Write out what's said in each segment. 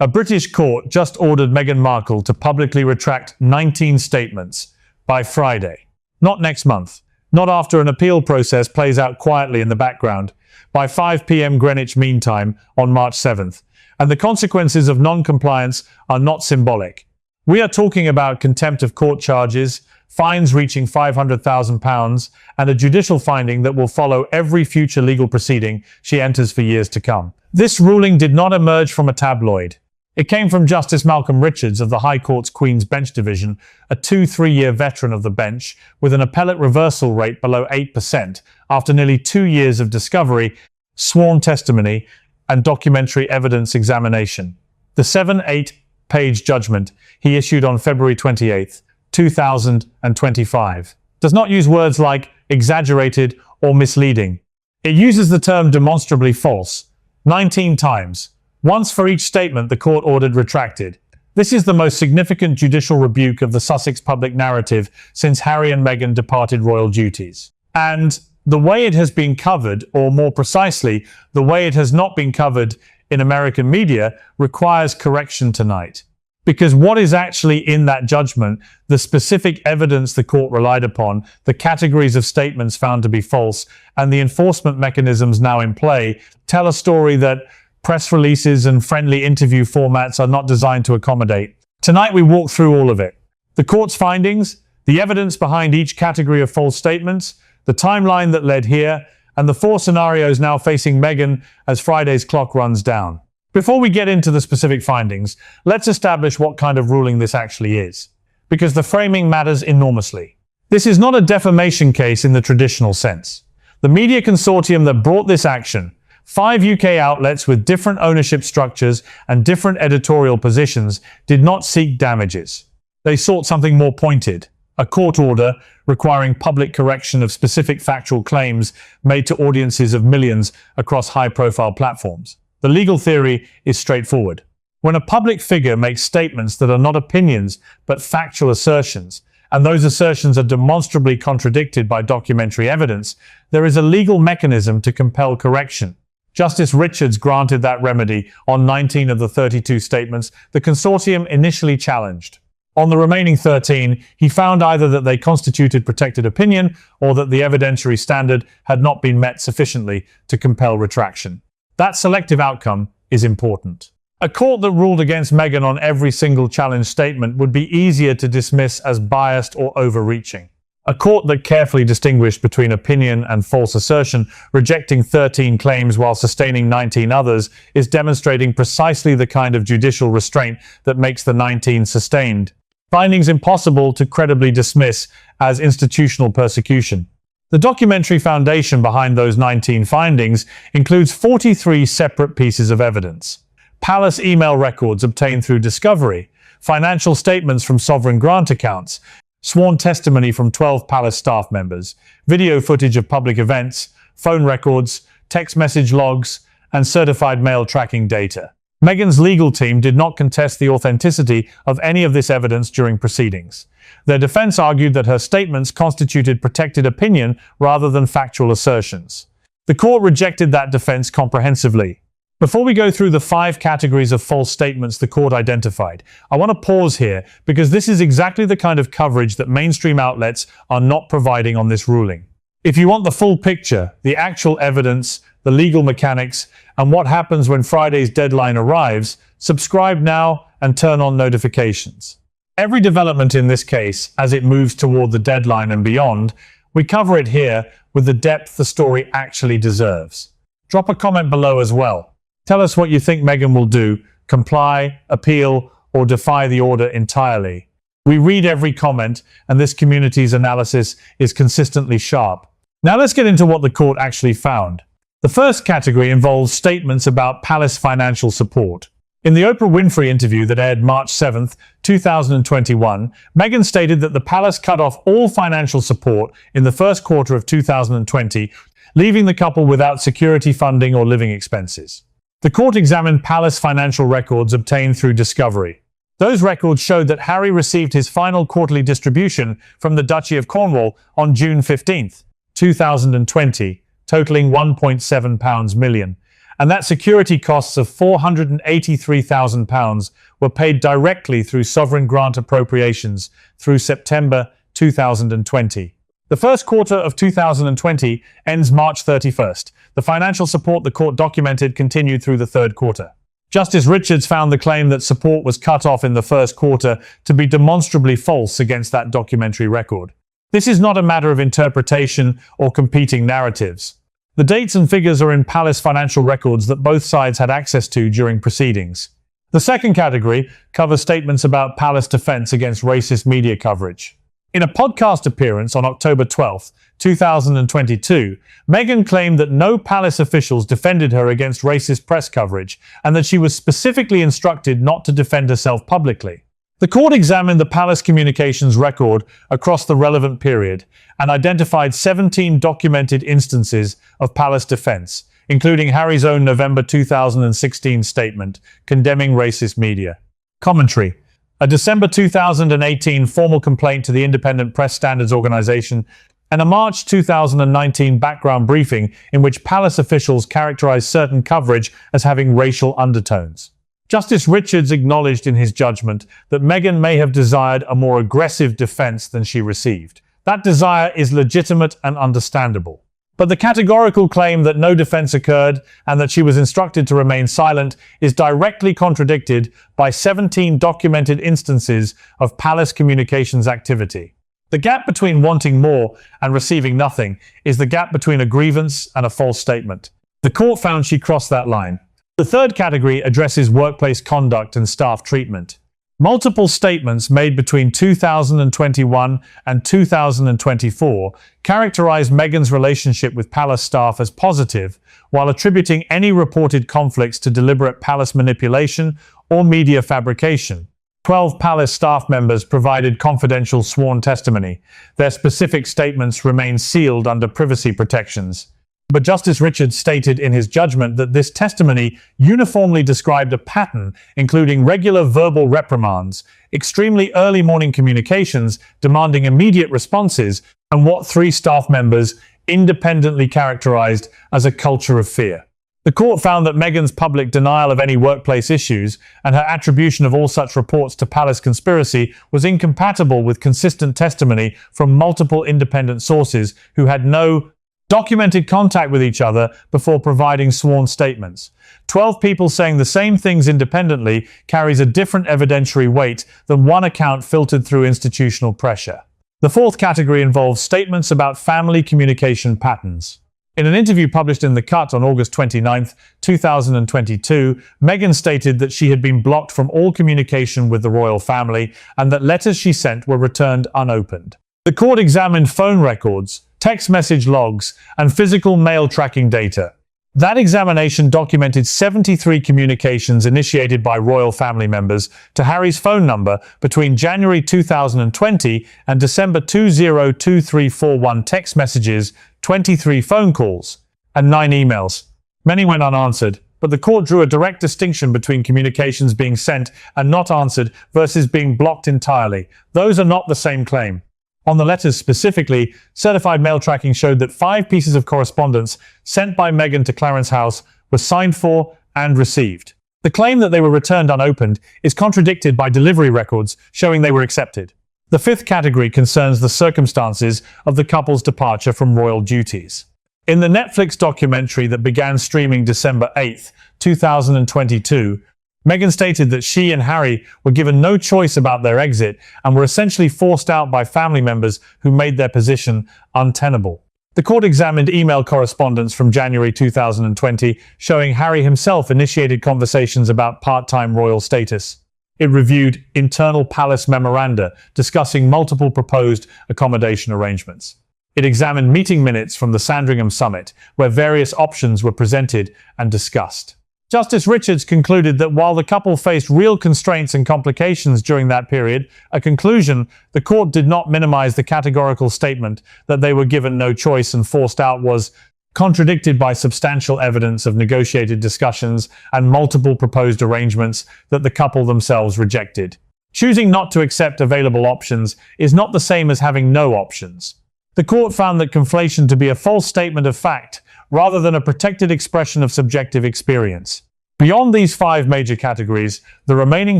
A British court just ordered Meghan Markle to publicly retract 19 statements by Friday. Not next month. Not after an appeal process plays out quietly in the background. By 5 p.m. Greenwich Mean Time on March 7th. And the consequences of non-compliance are not symbolic. We are talking about contempt of court charges, fines reaching £500,000, and a judicial finding that will follow every future legal proceeding she enters for years to come. This ruling did not emerge from a tabloid. It came from Justice Malcolm Richards of the High Court's Queen's Bench Division, a 2-3-year veteran of the bench, with an appellate reversal rate below 8% after nearly 2 years of discovery, sworn testimony, and documentary evidence examination. The 7-8-page judgment he issued on February 28, 2025, does not use words like exaggerated or misleading. It uses the term demonstrably false 19 times. Once for each statement the court ordered retracted. This is the most significant judicial rebuke of the Sussex public narrative since Harry and Meghan departed royal duties. And the way it has been covered, or more precisely, the way it has not been covered in American media, requires correction tonight. Because what is actually in that judgment, the specific evidence the court relied upon, the categories of statements found to be false, and the enforcement mechanisms now in play, tell a story that press releases and friendly interview formats are not designed to accommodate. Tonight we walk through all of it. The court's findings, the evidence behind each category of false statements, the timeline that led here, and the 4 scenarios now facing Meghan as Friday's clock runs down. Before we get into the specific findings, let's establish what kind of ruling this actually is, because the framing matters enormously. This is not a defamation case in the traditional sense. The media consortium that brought this action, 5 UK outlets with different ownership structures and different editorial positions, did not seek damages. They sought something more pointed, a court order requiring public correction of specific factual claims made to audiences of millions across high-profile platforms. The legal theory is straightforward. When a public figure makes statements that are not opinions but factual assertions, and those assertions are demonstrably contradicted by documentary evidence, there is a legal mechanism to compel correction. Justice Richards granted that remedy on 19 of the 32 statements the consortium initially challenged. On the remaining 13, he found either that they constituted protected opinion or that the evidentiary standard had not been met sufficiently to compel retraction. That selective outcome is important. A court that ruled against Meghan on every single challenge statement would be easier to dismiss as biased or overreaching. A court that carefully distinguished between opinion and false assertion, rejecting 13 claims while sustaining 19 others, is demonstrating precisely the kind of judicial restraint that makes the 19 sustained findings impossible to credibly dismiss as institutional persecution. The documentary foundation behind those 19 findings includes 43 separate pieces of evidence. Palace email records obtained through discovery, financial statements from sovereign grant accounts, sworn testimony from 12 Palace staff members, video footage of public events, phone records, text message logs, and certified mail tracking data. Meghan's legal team did not contest the authenticity of any of this evidence during proceedings. Their defense argued that her statements constituted protected opinion rather than factual assertions. The court rejected that defense comprehensively. Before we go through the 5 categories of false statements the court identified, I want to pause here because this is exactly the kind of coverage that mainstream outlets are not providing on this ruling. If you want the full picture, the actual evidence, the legal mechanics, and what happens when Friday's deadline arrives, subscribe now and turn on notifications. Every development in this case, as it moves toward the deadline and beyond, we cover it here with the depth the story actually deserves. Drop a comment below as well. Tell us what you think Meghan will do, comply, appeal, or defy the order entirely. We read every comment, and this community's analysis is consistently sharp. Now let's get into what the court actually found. The first category involves statements about Palace financial support. In the Oprah Winfrey interview that aired March 7, 2021, Meghan stated that the Palace cut off all financial support in the first quarter of 2020, leaving the couple without security funding or living expenses. The court examined Palace financial records obtained through discovery. Those records showed that Harry received his final quarterly distribution from the Duchy of Cornwall on June 15, 2020, totaling £1.7 million, and that security costs of £483,000 were paid directly through sovereign grant appropriations through September 2020. The first quarter of 2020 ends March 31st. The financial support the court documented continued through the third quarter. Justice Richards found the claim that support was cut off in the first quarter to be demonstrably false against that documentary record. This is not a matter of interpretation or competing narratives. The dates and figures are in palace financial records that both sides had access to during proceedings. The second category covers statements about palace defense against racist media coverage. In a podcast appearance on October 12, 2022, Meghan claimed that no palace officials defended her against racist press coverage and that she was specifically instructed not to defend herself publicly. The court examined the palace communications record across the relevant period and identified 17 documented instances of palace defense, including Harry's own November 2016 statement condemning racist media. Commentary: a December 2018 formal complaint to the Independent Press Standards Organization, and a March 2019 background briefing in which palace officials characterized certain coverage as having racial undertones. Justice Richards acknowledged in his judgment that Meghan may have desired a more aggressive defense than she received. That desire is legitimate and understandable. But the categorical claim that no defense occurred and that she was instructed to remain silent is directly contradicted by 17 documented instances of palace communications activity. The gap between wanting more and receiving nothing is the gap between a grievance and a false statement. The court found she crossed that line. The third category addresses workplace conduct and staff treatment. Multiple statements made between 2021 and 2024 characterized Meghan's relationship with palace staff as positive, while attributing any reported conflicts to deliberate palace manipulation or media fabrication. 12 palace staff members provided confidential sworn testimony. Their specific statements remain sealed under privacy protections. But Justice Richards stated in his judgment that this testimony uniformly described a pattern including regular verbal reprimands, extremely early morning communications demanding immediate responses, and what 3 staff members independently characterized as a culture of fear. The court found that Meghan's public denial of any workplace issues and her attribution of all such reports to palace conspiracy was incompatible with consistent testimony from multiple independent sources who had no documented contact with each other before providing sworn statements. 12 people saying the same things independently carries a different evidentiary weight than one account filtered through institutional pressure. The fourth category involves statements about family communication patterns. In an interview published in The Cut on August 29, 2022, Meghan stated that she had been blocked from all communication with the royal family and that letters she sent were returned unopened. The court examined phone records, text message logs, and physical mail tracking data. That examination documented 73 communications initiated by royal family members to Harry's phone number between January 2020 and December 202341 text messages, 23 phone calls, and 9 emails. Many went unanswered, but the court drew a direct distinction between communications being sent and not answered versus being blocked entirely. Those are not the same claim. On the letters specifically, certified mail tracking showed that 5 pieces of correspondence sent by Meghan to Clarence House were signed for and received. The claim that they were returned unopened is contradicted by delivery records showing they were accepted. The fifth category concerns the circumstances of the couple's departure from royal duties. In the Netflix documentary that began streaming December 8, 2022, Meghan stated that she and Harry were given no choice about their exit and were essentially forced out by family members who made their position untenable. The court examined email correspondence from January 2020 showing Harry himself initiated conversations about part-time royal status. It reviewed internal palace memoranda discussing multiple proposed accommodation arrangements. It examined meeting minutes from the Sandringham summit, where various options were presented and discussed. Justice Richards concluded that while the couple faced real constraints and complications during that period, a conclusion, the court did not minimize the categorical statement that they were given no choice and forced out was contradicted by substantial evidence of negotiated discussions and multiple proposed arrangements that the couple themselves rejected. Choosing not to accept available options is not the same as having no options. The court found that conflation to be a false statement of fact rather than a protected expression of subjective experience. Beyond these 5 major categories, the remaining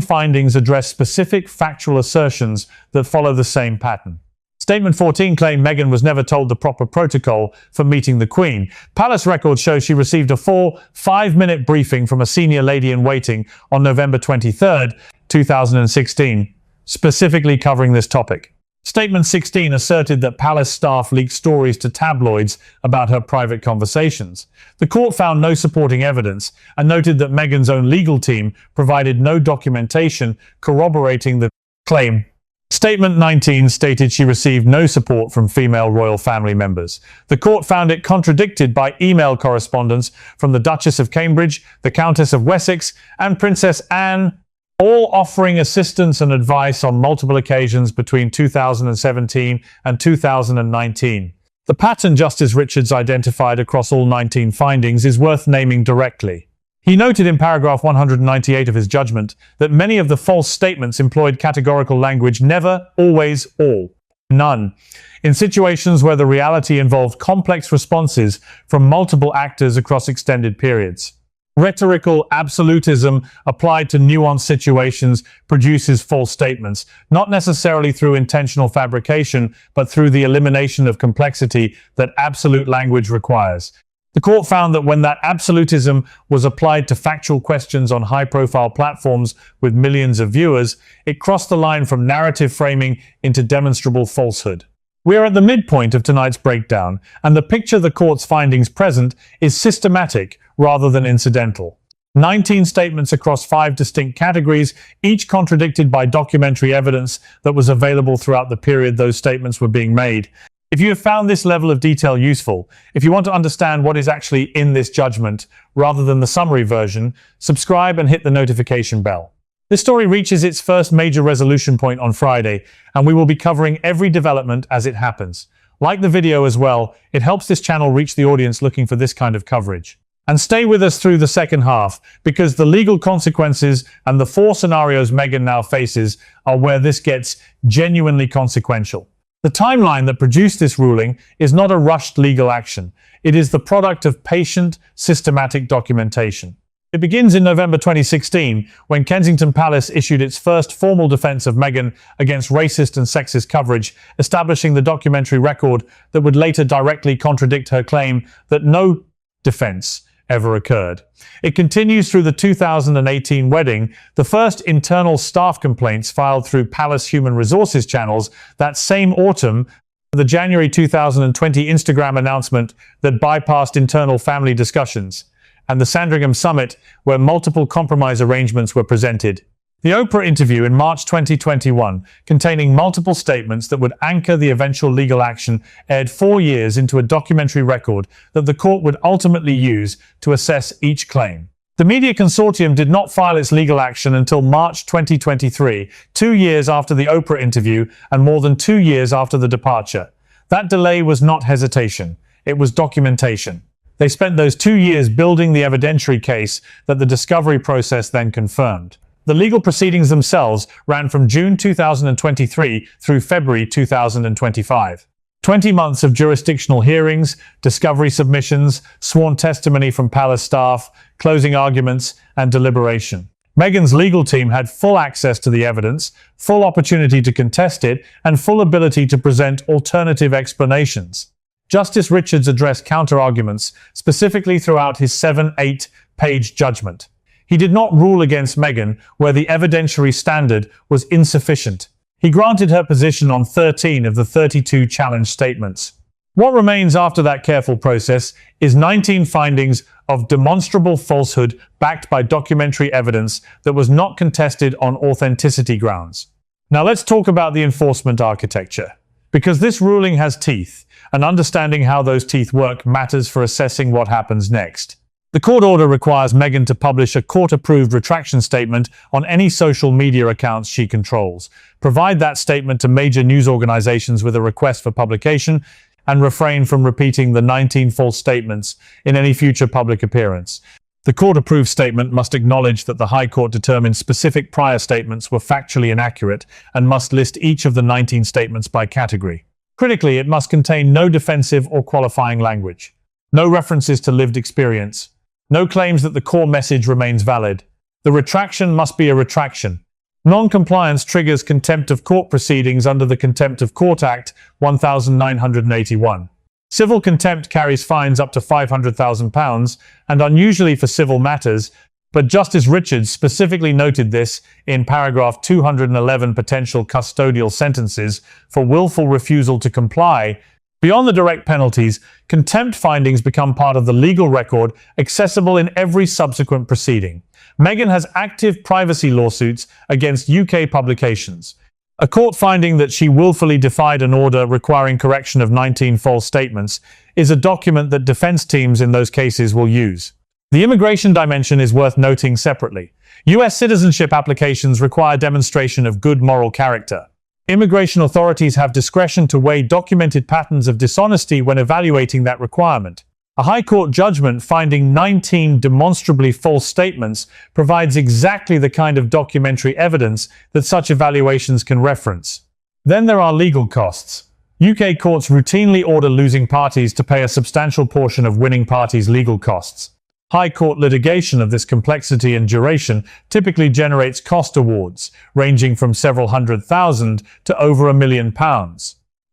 findings address specific factual assertions that follow the same pattern. Statement 14 claimed Meghan was never told the proper protocol for meeting the Queen. Palace records show she received a full 5-minute briefing from a senior lady-in-waiting on November 23, 2016, specifically covering this topic. Statement 16 asserted that palace staff leaked stories to tabloids about her private conversations. The court found no supporting evidence and noted that Meghan's own legal team provided no documentation corroborating the claim. Statement 19 stated she received no support from female royal family members. The court found it contradicted by email correspondence from the Duchess of Cambridge, the Countess of Wessex, and Princess Anne, all offering assistance and advice on multiple occasions between 2017 and 2019. The pattern Justice Richards identified across all 19 findings is worth naming directly. He noted in paragraph 198 of his judgment that many of the false statements employed categorical language never, always, all, none, in situations where the reality involved complex responses from multiple actors across extended periods. Rhetorical absolutism applied to nuanced situations produces false statements, not necessarily through intentional fabrication, but through the elimination of complexity that absolute language requires. The court found that when that absolutism was applied to factual questions on high-profile platforms with millions of viewers, it crossed the line from narrative framing into demonstrable falsehood. We are at the midpoint of tonight's breakdown, and the picture the court's findings present is systematic rather than incidental. 19 statements across 5 distinct categories, each contradicted by documentary evidence that was available throughout the period those statements were being made. If you have found this level of detail useful, if you want to understand what is actually in this judgment rather than the summary version, subscribe and hit the notification bell. This story reaches its first major resolution point on Friday, and we will be covering every development as it happens. Like the video as well, it helps this channel reach the audience looking for this kind of coverage. And stay with us through the second half, because the legal consequences and the 4 scenarios Meghan now faces are where this gets genuinely consequential. The timeline that produced this ruling is not a rushed legal action. It is the product of patient, systematic documentation. It begins in November 2016, when Kensington Palace issued its first formal defense of Meghan against racist and sexist coverage, establishing the documentary record that would later directly contradict her claim that no defense ever occurred. It continues through the 2018 wedding, the first internal staff complaints filed through Palace Human Resources channels that same autumn, the January 2020 Instagram announcement that bypassed internal family discussions, and the Sandringham Summit, where multiple compromise arrangements were presented. The Oprah interview in March 2021, containing multiple statements that would anchor the eventual legal action, aired 4 years into a documentary record that the court would ultimately use to assess each claim. The media consortium did not file its legal action until March 2023, 2 years after the Oprah interview and more than 2 years after the departure. That delay was not hesitation, it was documentation. They spent those 2 years building the evidentiary case that the discovery process then confirmed. The legal proceedings themselves ran from June 2023 through February 2025. 20 months of jurisdictional hearings, discovery submissions, sworn testimony from palace staff, closing arguments, and deliberation. Meghan's legal team had full access to the evidence, full opportunity to contest it, and full ability to present alternative explanations. Justice Richards addressed counter-arguments, specifically throughout his 7-8-page judgment. He did not rule against Meghan where the evidentiary standard was insufficient. He granted her position on 13 of the 32 challenge statements. What remains after that careful process is 19 findings of demonstrable falsehood backed by documentary evidence that was not contested on authenticity grounds. Now let's talk about the enforcement architecture. Because this ruling has teeth, and understanding how those teeth work matters for assessing what happens next. The court order requires Meghan to publish a court-approved retraction statement on any social media accounts she controls, provide that statement to major news organizations with a request for publication, and refrain from repeating the 19 false statements in any future public appearance. The court-approved statement must acknowledge that the High Court determined specific prior statements were factually inaccurate and must list each of the 19 statements by category. Critically, it must contain no defensive or qualifying language. No references to lived experience. No claims that the core message remains valid. The retraction must be a retraction. Non-compliance triggers contempt of court proceedings under the Contempt of Court Act 1981. Civil contempt carries fines up to £500,000 and unusually for civil matters, but Justice Richards specifically noted this in paragraph 211 potential custodial sentences for willful refusal to comply. Beyond the direct penalties, contempt findings become part of the legal record accessible in every subsequent proceeding. Meghan has active privacy lawsuits against UK publications. A court finding that she willfully defied an order requiring correction of 19 false statements is a document that defense teams in those cases will use. The immigration dimension is worth noting separately. US citizenship applications require demonstration of good moral character. Immigration authorities have discretion to weigh documented patterns of dishonesty when evaluating that requirement. A High Court judgment finding 19 demonstrably false statements provides exactly the kind of documentary evidence that such evaluations can reference. Then there are legal costs. UK courts routinely order losing parties to pay a substantial portion of winning parties' legal costs. High Court litigation of this complexity and duration typically generates cost awards, ranging from several £100,000 to over £1 million.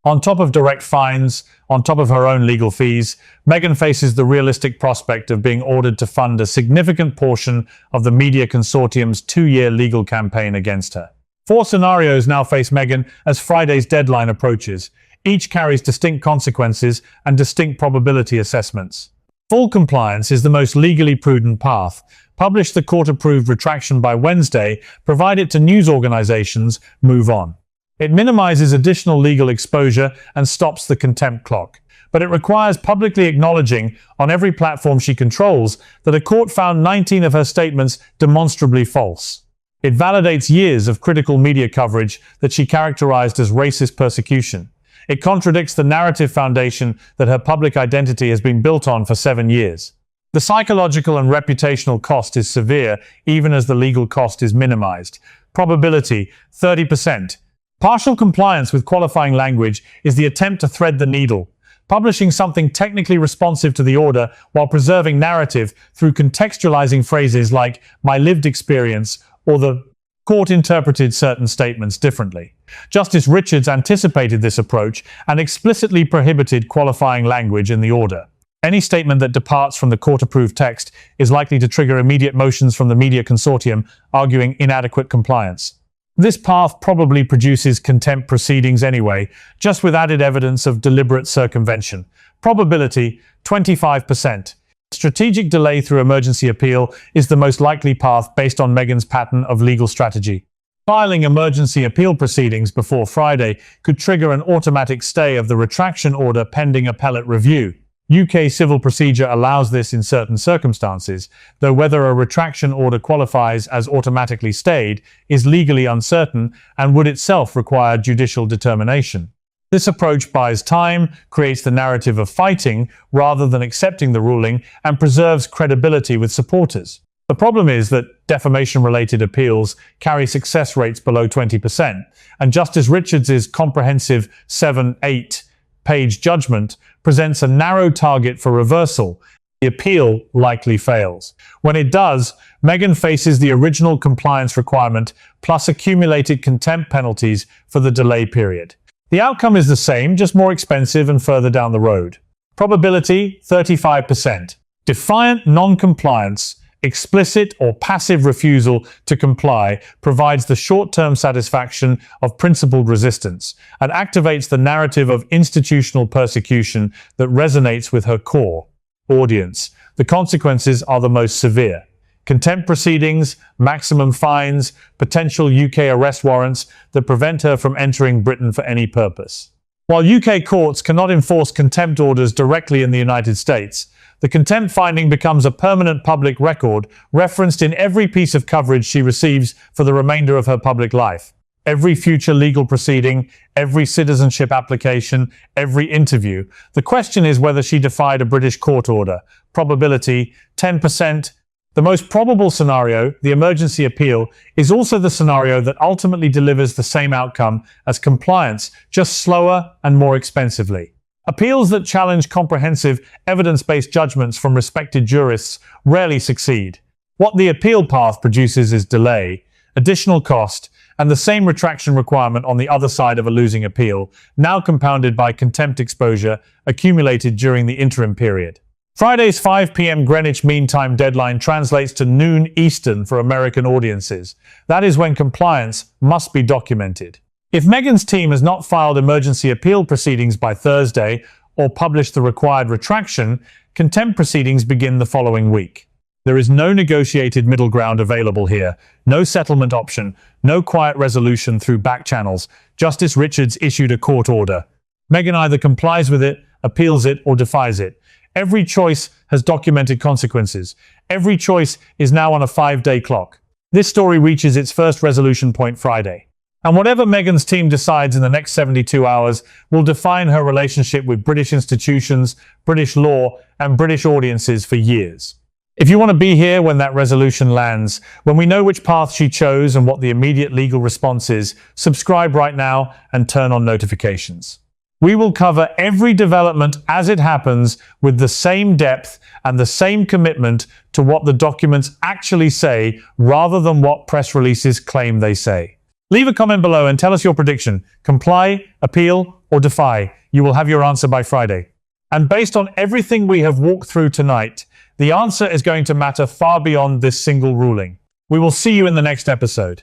On top of direct fines, on top of her own legal fees, Meghan faces the realistic prospect of being ordered to fund a significant portion of the media consortium's 2-year legal campaign against her. 4 scenarios now face Meghan as Friday's deadline approaches. Each carries distinct consequences and distinct probability assessments. Full compliance is the most legally prudent path. Publish the court-approved retraction by Wednesday, provide it to news organizations, move on. It minimizes additional legal exposure and stops the contempt clock. But it requires publicly acknowledging, on every platform she controls, that a court found 19 of her statements demonstrably false. It validates years of critical media coverage that she characterized as racist persecution. It contradicts the narrative foundation that her public identity has been built on for 7 years. The psychological and reputational cost is severe, even as the legal cost is minimized. Probability, 30%. Partial compliance with qualifying language is the attempt to thread the needle, publishing something technically responsive to the order while preserving narrative through contextualizing phrases like "my lived experience" or "the court interpreted certain statements differently." Justice Richards anticipated this approach and explicitly prohibited qualifying language in the order. Any statement that departs from the court-approved text is likely to trigger immediate motions from the media consortium arguing inadequate compliance. This path probably produces contempt proceedings anyway, just with added evidence of deliberate circumvention. Probability, 25%. Strategic delay through emergency appeal is the most likely path based on Meghan's pattern of legal strategy. Filing emergency appeal proceedings before Friday could trigger an automatic stay of the retraction order pending appellate review. UK civil procedure allows this in certain circumstances, though whether a retraction order qualifies as automatically stayed is legally uncertain and would itself require judicial determination. This approach buys time, creates the narrative of fighting rather than accepting the ruling, and preserves credibility with supporters. The problem is that defamation-related appeals carry success rates below 20%, and Justice Richards' comprehensive 7-8-page judgment presents a narrow target for reversal. The appeal likely fails. When it does, Meghan faces the original compliance requirement plus accumulated contempt penalties for the delay period. The outcome is the same, just more expensive and further down the road. Probability, 35%. Defiant non-compliance, explicit or passive refusal to comply, provides the short-term satisfaction of principled resistance and activates the narrative of institutional persecution that resonates with her core audience. The consequences are the most severe. Contempt proceedings, maximum fines, potential UK arrest warrants that prevent her from entering Britain for any purpose. While UK courts cannot enforce contempt orders directly in the United States, the contempt finding becomes a permanent public record referenced in every piece of coverage she receives for the remainder of her public life. Every future legal proceeding, every citizenship application, every interview. The question is whether she defied a British court order. Probability, 10%. The most probable scenario, the emergency appeal, is also the scenario that ultimately delivers the same outcome as compliance, just slower and more expensively. Appeals that challenge comprehensive, evidence-based judgments from respected jurists rarely succeed. What the appeal path produces is delay, additional cost, and the same retraction requirement on the other side of a losing appeal, now compounded by contempt exposure accumulated during the interim period. Friday's 5 p.m. Greenwich Mean Time deadline translates to noon Eastern for American audiences. That is when compliance must be documented. If Meghan's team has not filed emergency appeal proceedings by Thursday or published the required retraction, contempt proceedings begin the following week. There is no negotiated middle ground available here, no settlement option, no quiet resolution through back channels. Justice Richards issued a court order. Meghan either complies with it, appeals it, or defies it. Every choice has documented consequences. Every choice is now on a 5-day clock. This story reaches its first resolution point Friday. And whatever Meghan's team decides in the next 72 hours will define her relationship with British institutions, British law, and British audiences for years. If you want to be here when that resolution lands, when we know which path she chose and what the immediate legal response is, subscribe right now and turn on notifications. We will cover every development as it happens with the same depth and the same commitment to what the documents actually say rather than what press releases claim they say. Leave a comment below and tell us your prediction. Comply, appeal, or defy. You will have your answer by Friday. And based on everything we have walked through tonight, the answer is going to matter far beyond this single ruling. We will see you in the next episode.